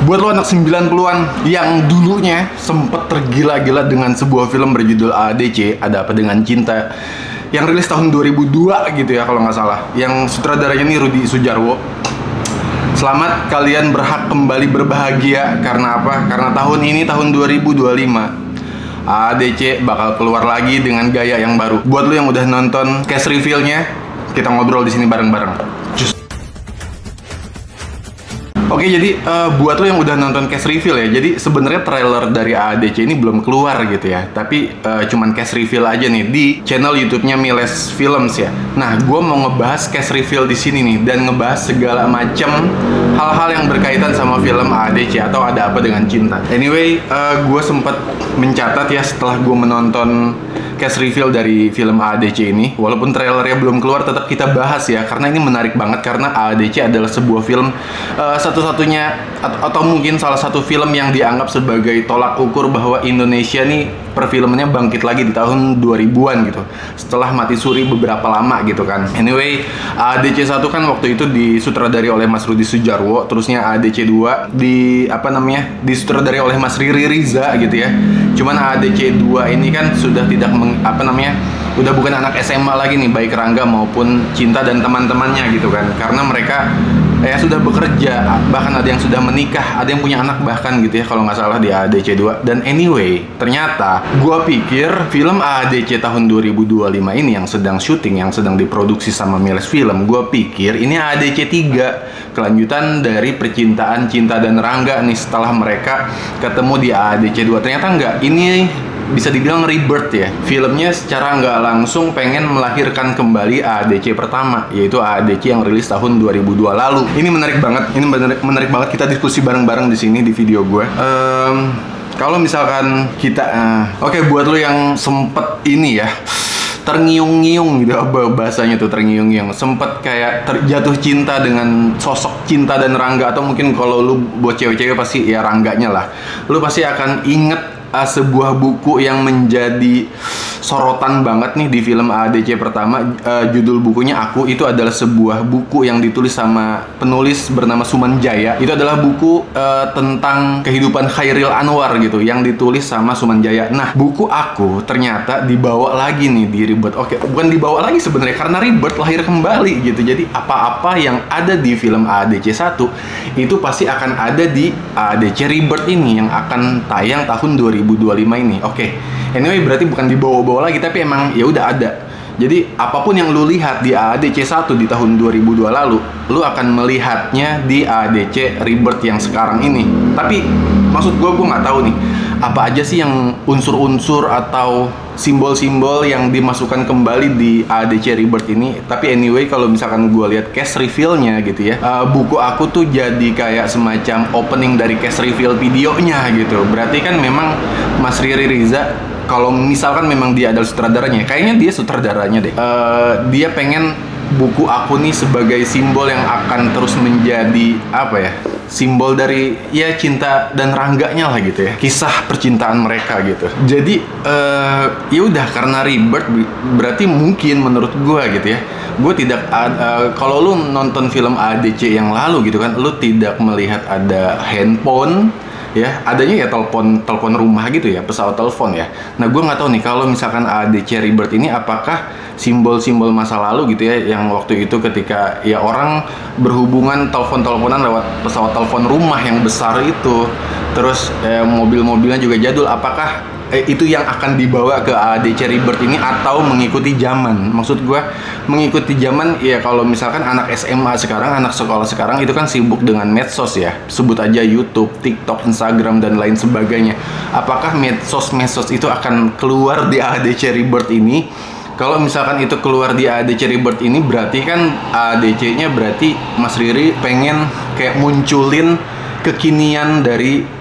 Buat lo anak 90-an yang dulunya sempet tergila-gila dengan sebuah film berjudul AADC, Ada Apa Dengan Cinta, yang rilis tahun 2002 gitu ya kalau nggak salah, yang sutradaranya nih Rudi Sudjarwo. Selamat, kalian berhak kembali berbahagia. Karena apa? Karena tahun ini, tahun 2025, AADC bakal keluar lagi dengan gaya yang baru. Buat lo yang udah nonton cast reveal-nya, kita ngobrol di sini bareng-bareng. Oke, jadi buat lo yang udah nonton cast reveal ya, jadi sebenarnya trailer dari AADC ini belum keluar gitu ya, tapi cuman cast reveal aja nih di channel YouTube-nya Miles Films ya. Nah, gue mau ngebahas cast reveal di sini nih dan ngebahas segala macam hal-hal yang berkaitan sama film AADC atau Ada Apa Dengan Cinta. Anyway, gue sempat mencatat ya setelah gue menonton cast reveal dari film AADC ini, walaupun trailernya belum keluar, tetap kita bahas ya, karena ini menarik banget. Karena AADC adalah sebuah film satu-satunya atau mungkin salah satu film yang dianggap sebagai tolak ukur bahwa Indonesia nih perfilmannya bangkit lagi di tahun 2000-an gitu, setelah mati suri beberapa lama gitu kan. Anyway, AADC 1 kan waktu itu disutradari oleh Mas Rudi Sudjarwo, terusnya AADC 2 disutradari oleh Mas Riri Riza gitu ya. Cuman AADC 2 ini kan sudah tidak udah bukan anak SMA lagi nih, baik Rangga maupun Cinta dan teman-temannya gitu kan, karena mereka sudah bekerja, bahkan ada yang sudah menikah, ada yang punya anak bahkan gitu ya kalau nggak salah di AADC 2. Dan anyway, ternyata gue pikir film AADC tahun 2025 ini yang sedang syuting, yang sedang diproduksi sama Miles Film, gue pikir ini AADC 3, kelanjutan dari percintaan Cinta dan Rangga nih setelah mereka ketemu di AADC 2. Ternyata enggak, ini bisa dibilang rebirth ya. Filmnya secara nggak langsung pengen melahirkan kembali AADC pertama, yaitu AADC yang rilis tahun 2002 lalu. Ini menarik banget, menarik banget kita diskusi bareng-bareng di sini di video gue. Kalau misalkan kita, oke, buat lo yang sempet ini ya, terngiung-ngiung gitu bahasanya tuh, terngiung-ngiung, sempet kayak terjatuh cinta dengan sosok Cinta dan Rangga, atau mungkin kalau lu buat cewek-cewek pasti ya Rangganya lah, lu pasti akan inget sebuah buku yang menjadi sorotan banget nih di film AADC pertama. Judul bukunya Aku. Itu adalah sebuah buku yang ditulis sama penulis bernama Suman Jaya. Itu adalah buku tentang kehidupan Chairil Anwar gitu, yang ditulis sama Suman Jaya. Nah, buku Aku ternyata dibawa lagi nih di Rebirth. Oke, bukan dibawa lagi sebenarnya, karena Rebirth lahir kembali gitu. Jadi apa-apa yang ada di film AADC 1 itu pasti akan ada di AADC Rebirth ini yang akan tayang tahun 2025 ini. Oke. Anyway, berarti bukan dibawa-bawa lagi, tapi emang ya udah ada. Jadi apapun yang lu lihat di AADC 1 di tahun 2002 lalu, lu akan melihatnya di AADC Rebirth yang sekarang ini. Tapi maksud gue nggak tahu nih, apa aja sih yang unsur-unsur atau simbol-simbol yang dimasukkan kembali di AADC Rebirth ini. Tapi anyway, kalau misalkan gue lihat cast reveal-nya gitu ya, buku Aku tuh jadi kayak semacam opening dari cast reveal videonya gitu. Berarti kan memang Mas Riri Riza, kalau misalkan memang dia adalah sutradaranya, kayaknya dia sutradaranya deh, dia pengen buku Aku nih sebagai simbol yang akan terus menjadi apa ya, simbol dari ya Cinta dan Rangganya lah gitu ya, kisah percintaan mereka gitu. Jadi ya udah, karena Rebirth berarti mungkin menurut gue gitu ya, gue tidak kalau lu nonton film AADC yang lalu gitu kan, lu tidak melihat ada handphone ya, adanya ya telepon rumah gitu ya, pesawat telepon ya. Nah, gue nggak tahu nih kalau misalkan AADC Rebirth ini apakah simbol-simbol masa lalu gitu ya, yang waktu itu ketika ya orang berhubungan telepon-teleponan lewat pesawat telepon rumah yang besar itu, terus mobil-mobilnya juga jadul, apakah itu yang akan dibawa ke AADC Rebirth ini atau mengikuti zaman? Maksud gue mengikuti zaman ya, kalau misalkan anak SMA sekarang, anak sekolah sekarang itu kan sibuk dengan medsos ya, sebut aja YouTube, TikTok, Instagram dan lain sebagainya. Apakah medsos itu akan keluar di AADC Rebirth ini? Kalau misalkan itu keluar di AADC Rebirth ini, berarti kan AADC-nya berarti Mas Riri pengen kayak munculin kekinian dari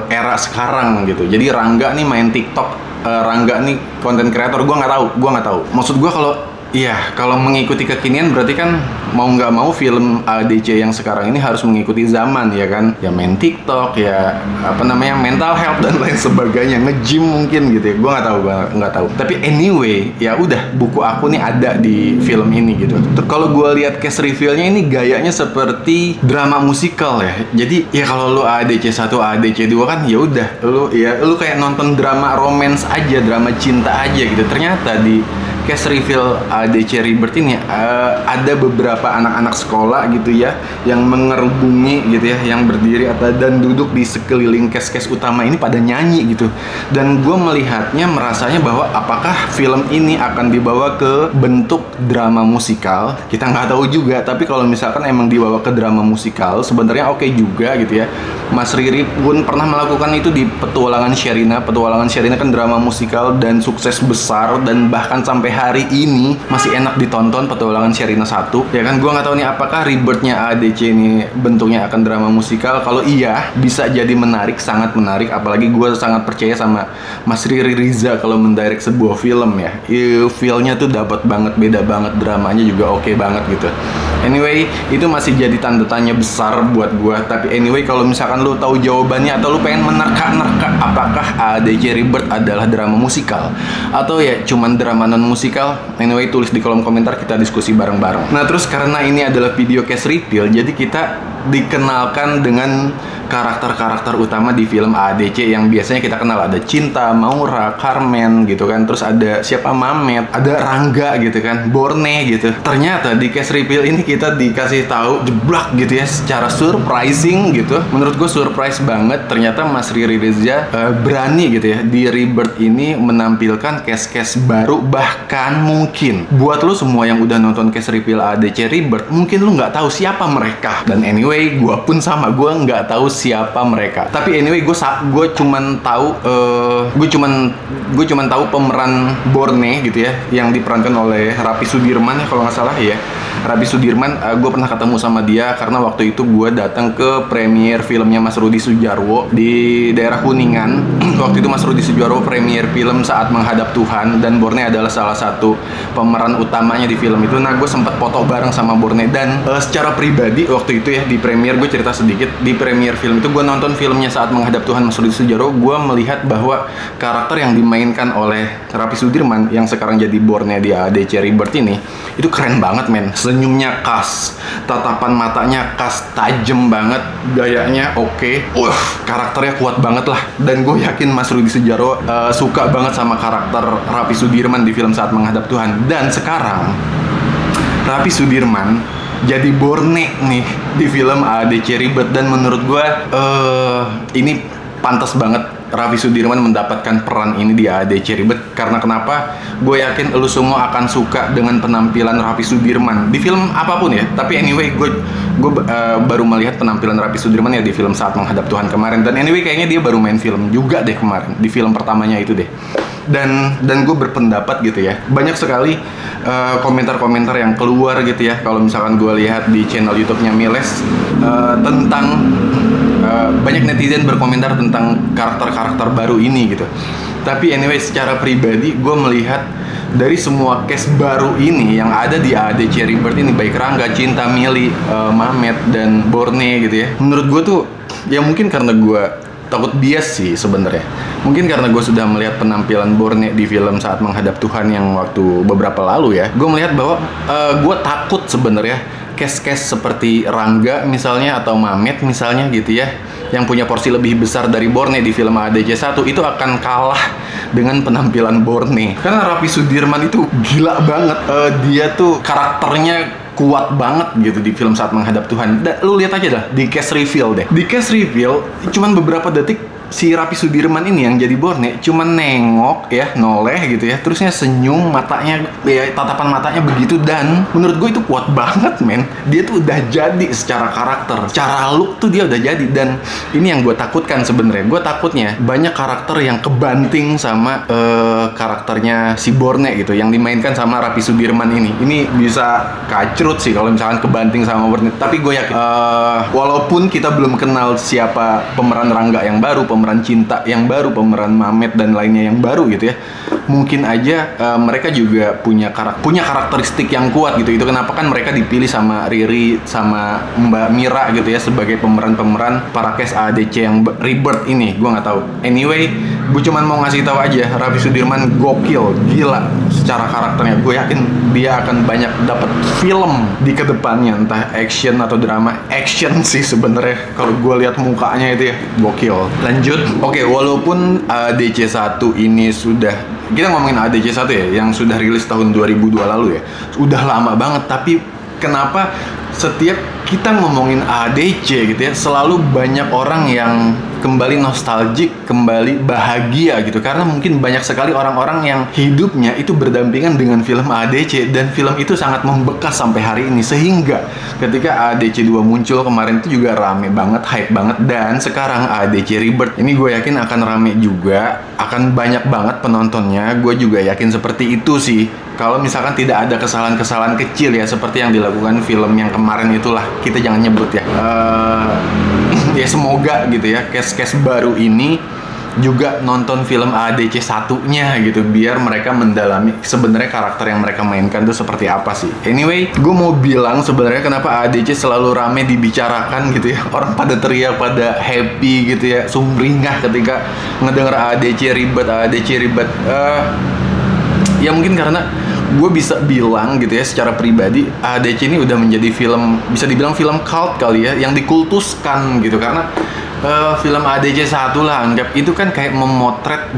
era sekarang gitu. Jadi Rangga nih main TikTok, Rangga nih konten kreator, gue nggak tahu. Maksud gue kalau Iya, kalau mengikuti kekinian berarti kan mau nggak mau film ADC yang sekarang ini harus mengikuti zaman ya kan. Ya main TikTok, ya apa namanya mental health dan lain sebagainya, nge-gym mungkin gitu ya. Gue nggak tahu. Tapi anyway, ya udah buku aku nih ada di film ini gitu. Terus kalau gue lihat cast reveal-nya ini gayanya seperti drama musikal ya. Jadi ya kalau lu ADC 1, ADC 2 kan ya udah lu kayak nonton drama romance aja, drama cinta aja gitu. Ternyata di cast reveal ADC Rebirth ini ada beberapa anak-anak sekolah gitu ya yang mengerubungi gitu ya, yang berdiri dan duduk di sekeliling cast utama ini pada nyanyi gitu. Dan gue melihatnya merasanya bahwa apakah film ini akan dibawa ke bentuk drama musikal, kita nggak tahu juga. Tapi kalau misalkan emang dibawa ke drama musikal sebenarnya oke juga gitu ya. Mas Riri pun pernah melakukan itu di Petualangan Sherina. Petualangan Sherina kan drama musikal dan sukses besar, dan bahkan sampai hari ini masih enak ditonton Petualangan Sherina 1 ya kan. Gua nggak tahu nih apakah Rebirth-nya ADC ini bentuknya akan drama musikal. Kalau iya, bisa jadi menarik, sangat menarik. Apalagi gue sangat percaya sama Mas Riri Riza kalau mendirect sebuah film ya. Feel-nya tuh dapat banget, beda banget, dramanya juga oke banget gitu. Anyway, itu masih jadi tanda tanya besar buat gue. Tapi anyway, kalau misalkan lu tahu jawabannya atau lu pengen menerka-nerka apakah ADC Rebirth adalah drama musikal atau ya cuman drama non musikal, anyway tulis di kolom komentar, kita diskusi bareng-bareng. Nah terus karena ini adalah video cast reveal, jadi kita dikenalkan dengan karakter-karakter utama di film ADC yang biasanya kita kenal. Ada Cinta, Maura, Carmen gitu kan. Terus ada siapa, Mamet, ada Rangga gitu kan, Borne gitu. Ternyata di cast reveal ini kita dikasih tahu jeblak gitu ya, secara surprising gitu. Menurut gue surprise banget. Ternyata Mas Riri Reza berani gitu ya di Rebirth ini menampilkan cast baru. Bahkan mungkin buat lo semua yang udah nonton cast reveal ADC Rebirth, mungkin lo nggak tahu siapa mereka. Dan anyway, gue pun sama, gue nggak tahu siapa mereka. Tapi anyway, gue cuman tahu pemeran Borne gitu ya, yang diperankan oleh Rapi Sudirman ya kalau nggak salah ya. Rapi Sudirman, gue pernah ketemu sama dia karena waktu itu gue datang ke premiere filmnya Mas Rudi Sudjarwo di daerah Kuningan. Waktu itu Mas Rudi Sudjarwo premiere film Saat Menghadap Tuhan, dan Borne adalah salah satu pemeran utamanya di film itu. Nah, gue sempat foto bareng sama Borne, dan secara pribadi waktu itu ya di premiere, gue cerita sedikit, di premiere film itu gue nonton filmnya Saat Menghadap Tuhan Mas Rudi Sudjarwo. Gue melihat bahwa karakter yang dimainkan oleh Rapi Sudirman yang sekarang jadi Borne di ADC Rebirth ini itu keren banget men. Senyumnya khas, tatapan matanya khas, tajem banget, gayanya oke. Karakternya kuat banget lah. Dan gue yakin Mas Rudi Sudjarwo suka banget sama karakter Rapi Sudirman di film Saat Menghadap Tuhan. Dan sekarang Rapi Sudirman jadi Borne nih di film ADC Rebirth, dan menurut gue ini pantas banget Rapi Sudirman mendapatkan peran ini di ADC Rebirth. Karena kenapa? Gue yakin lu semua akan suka dengan penampilan Rapi Sudirman di film apapun ya. Tapi anyway, gue baru melihat penampilan Rapi Sudirman ya di film Saat Menghadap Tuhan kemarin. Dan anyway, kayaknya dia baru main film juga deh kemarin, di film pertamanya itu deh. Dan gue berpendapat gitu ya, banyak sekali komentar-komentar yang keluar gitu ya. Kalau misalkan gue lihat di channel YouTube-nya Miles tentang banyak netizen berkomentar tentang karakter-karakter baru ini gitu. Tapi anyway, secara pribadi gue melihat dari semua cast baru ini yang ada di ADC Rebirth ini, baik Rangga, Cinta, Mili, Mamet, dan Borne gitu ya, menurut gue tuh ya mungkin karena gue takut bias sih sebenarnya. Mungkin karena gue sudah melihat penampilan Borne di film Saat Menghadap Tuhan yang waktu beberapa lalu ya, gue melihat bahwa gue takut sebenarnya cast seperti Rangga misalnya atau Mamet misalnya gitu ya, yang punya porsi lebih besar dari Borne di film ADC 1 itu akan kalah dengan penampilan Borne. Karena Rapi Sudirman itu gila banget, dia tuh karakternya kuat banget gitu di film Saat Menghadap Tuhan. Lu lihat aja dah di cast reveal deh. Di cast reveal cuman beberapa detik si Rapi Sudirman ini yang jadi Borne cuman nengok ya, noleh gitu ya, terusnya senyum, matanya ya, tatapan matanya begitu. Dan menurut gue itu kuat banget men. Dia tuh udah jadi secara karakter, secara look tuh dia udah jadi. Dan ini yang gue takutkan sebenarnya. Gue takutnya banyak karakter yang kebanting sama karakternya si Borne gitu, yang dimainkan sama Rapi Sudirman ini. Ini bisa kacrut sih kalau misalkan kebanting sama Borne. Tapi gue yakin walaupun kita belum kenal siapa pemeran Rangga yang baru, pemeran Cinta yang baru, pemeran Mamet dan lainnya yang baru gitu ya, mungkin aja mereka juga punya karakteristik yang kuat gitu. Itu kenapa kan mereka dipilih sama Riri sama Mbak Mira gitu ya sebagai pemeran-pemeran para cast AADC yang Rebirth ini. Gue nggak tahu. Anyway, gue cuman mau ngasih tahu aja, Raffi Sudirman gokil, gila secara karakternya. Gue yakin dia akan banyak dapat film di kedepannya, entah action atau drama. Action sih sebenarnya kalau gue lihat mukanya itu ya, gokil. Lanjut. Oke, walaupun AADC 1 ini sudah, kita ngomongin AADC 1 ya, yang sudah rilis tahun 2002 lalu ya, udah lama banget, tapi kenapa setiap kita ngomongin AADC gitu ya, selalu banyak orang yang kembali nostalgic, kembali bahagia gitu, karena mungkin banyak sekali orang-orang yang hidupnya itu berdampingan dengan film AADC, dan film itu sangat membekas sampai hari ini, sehingga ketika AADC 2 muncul kemarin itu juga rame banget, hype banget, dan sekarang AADC Rebirth ini gue yakin akan rame juga, akan banyak banget penontonnya. Gue juga yakin seperti itu sih, kalau misalkan tidak ada kesalahan-kesalahan kecil ya, seperti yang dilakukan film yang kemarin itulah, kita jangan nyebut ya. Ya semoga gitu ya, case-case baru ini juga nonton film AADC 1-nya gitu, biar mereka mendalami sebenarnya karakter yang mereka mainkan itu seperti apa sih. Anyway, gue mau bilang sebenarnya kenapa AADC selalu rame dibicarakan gitu ya. Orang pada teriak, pada happy gitu ya, sumringah ketika ngedenger AADC Rebirth. Ya mungkin karena gue bisa bilang gitu ya, secara pribadi AADC ini udah menjadi film, bisa dibilang film cult kali ya, yang dikultuskan gitu. Karena film AADC 1 lah, anggap itu kan kayak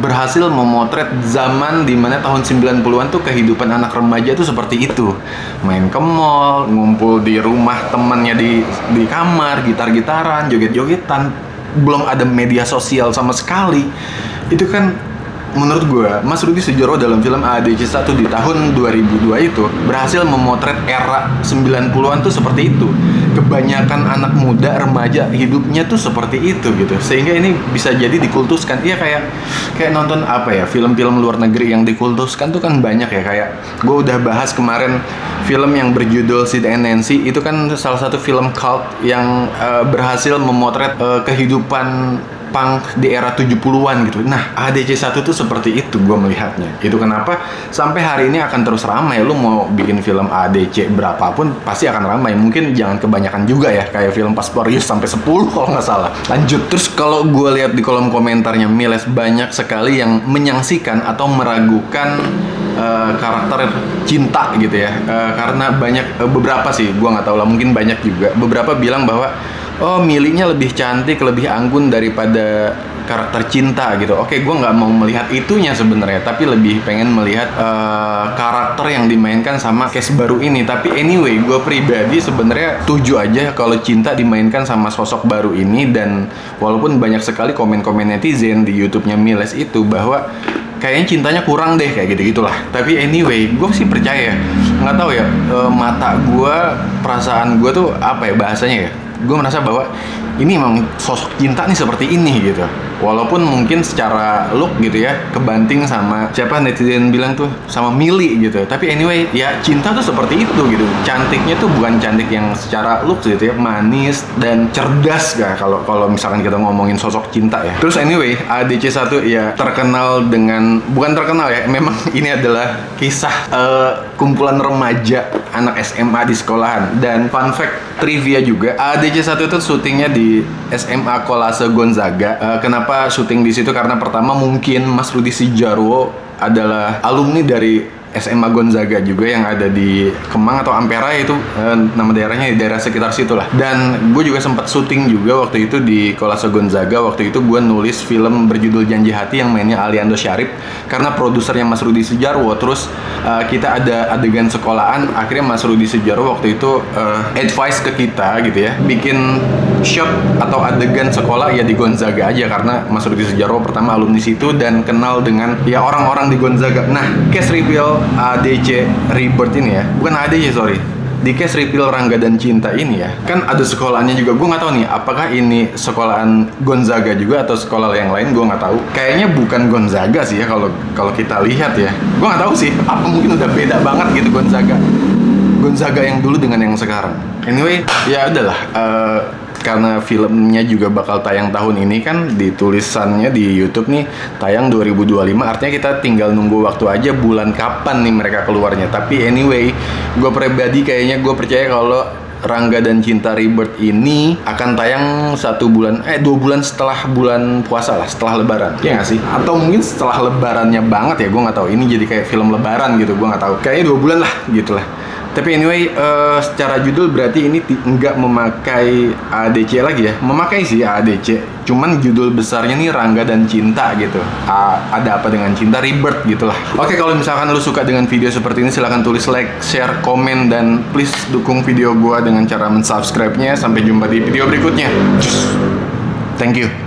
berhasil memotret zaman dimana tahun 90-an tuh kehidupan anak remaja tuh seperti itu. Main ke mall, ngumpul di rumah temannya di kamar, gitar-gitaran, joget-jogetan, belum ada media sosial sama sekali. Itu kan menurut gue, Mas Rudi Sudjarwo dalam film AADC 1 di tahun 2002 itu berhasil memotret era 90-an tuh seperti itu. Kebanyakan anak muda, remaja hidupnya tuh seperti itu gitu. Sehingga ini bisa jadi dikultuskan. Iya, kayak nonton apa ya, film-film luar negeri yang dikultuskan tuh kan banyak ya. Kayak gue udah bahas kemarin film yang berjudul Sid and Nancy, itu kan salah satu film cult yang berhasil memotret kehidupan punk di era 70-an gitu. Nah, AADC 1 tuh seperti itu gue melihatnya. Itu kenapa sampai hari ini akan terus ramai. Lu mau bikin film AADC berapapun pasti akan ramai. Mungkin jangan kebanyakan juga ya, kayak film Fast Furious sampai 10 kalau nggak salah. Lanjut. Terus kalau gue lihat di kolom komentarnya Miles, banyak sekali yang menyaksikan atau meragukan karakter cinta gitu ya. Karena banyak, beberapa sih, gue nggak tahu lah, mungkin banyak juga. Beberapa bilang bahwa oh, Milinya lebih cantik, lebih anggun daripada karakter cinta gitu. Oke, gue nggak mau melihat itunya sebenarnya, tapi lebih pengen melihat karakter yang dimainkan sama case baru ini. Tapi anyway, gue pribadi sebenarnya setuju aja kalau cinta dimainkan sama sosok baru ini. Dan walaupun banyak sekali komen-komen netizen di YouTube-nya Miles itu bahwa kayaknya cintanya kurang deh, kayak gitu-gitulah. Tapi anyway, gue sih percaya, nggak tahu ya, mata gue, perasaan gue tuh apa ya bahasanya ya, gue merasa bahwa ini emang sosok cinta nih seperti ini gitu. Walaupun mungkin secara look gitu ya, kebanting sama siapa netizen bilang tuh, sama Mili gitu. Tapi anyway, ya cinta tuh seperti itu gitu. Cantiknya tuh bukan cantik yang secara look gitu ya, manis dan cerdas gak kalau misalkan kita ngomongin sosok cinta ya. Terus anyway, AADC 1 ya terkenal dengan, bukan terkenal ya, memang ini adalah kisah kumpulan remaja anak SMA di sekolahan. Dan fun fact trivia juga, AADC 1 itu syutingnya di SMA Kolase Gonzaga. Kenapa syuting di situ? Karena pertama mungkin Mas Rudi Sudjarwo adalah alumni dari SMA Gonzaga juga yang ada di Kemang atau Ampera, itu nama daerahnya, di daerah sekitar situ lah. Dan gue juga sempat syuting juga waktu itu di Kolase Gonzaga. Waktu itu gue nulis film berjudul Janji Hati yang mainnya Aliando Syarif, karena produsernya Mas Rudi Sudjarwo. Terus kita ada adegan sekolahan, akhirnya Mas Rudi Sudjarwo waktu itu advice ke kita gitu ya, bikin shot atau adegan sekolah ya di Gonzaga aja, karena Mas Rudi Sudjarwo pertama alumni situ dan kenal dengan ya orang-orang di Gonzaga. Nah, case reveal AADC Rebirth ini ya, bukan AADC sorry, di case reveal Rangga dan Cinta ini ya, kan ada sekolahannya juga. Gue nggak tahu nih apakah ini sekolahan Gonzaga juga atau sekolah yang lain, gue nggak tahu. Kayaknya bukan Gonzaga sih ya, kalau kita lihat ya. Gue nggak tahu sih, apa mungkin udah beda banget gitu Gonzaga yang dulu dengan yang sekarang. Anyway, ya adalah karena filmnya juga bakal tayang tahun ini kan, di tulisannya di YouTube nih tayang 2025, artinya kita tinggal nunggu waktu aja bulan kapan nih mereka keluarnya. Tapi anyway, gue pribadi kayaknya gue percaya kalau Rangga dan Cinta Rebirth ini akan tayang 2 bulan setelah bulan puasa lah, setelah lebaran, ya nggak sih? Atau mungkin setelah lebarannya banget ya, gue nggak tahu. Ini jadi kayak film lebaran gitu, gue nggak tahu. Kayaknya 2 bulan lah, gitulah. Tapi anyway, secara judul berarti ini nggak memakai AADC lagi ya. Memakai sih AADC, cuman judul besarnya nih Rangga dan Cinta gitu. Ada apa dengan Cinta Rebirth gitulah. Oke, kalau misalkan lu suka dengan video seperti ini, silahkan tulis like, share, komen, dan please dukung video gua dengan cara mensubscribe-nya. Sampai jumpa di video berikutnya. Thank you.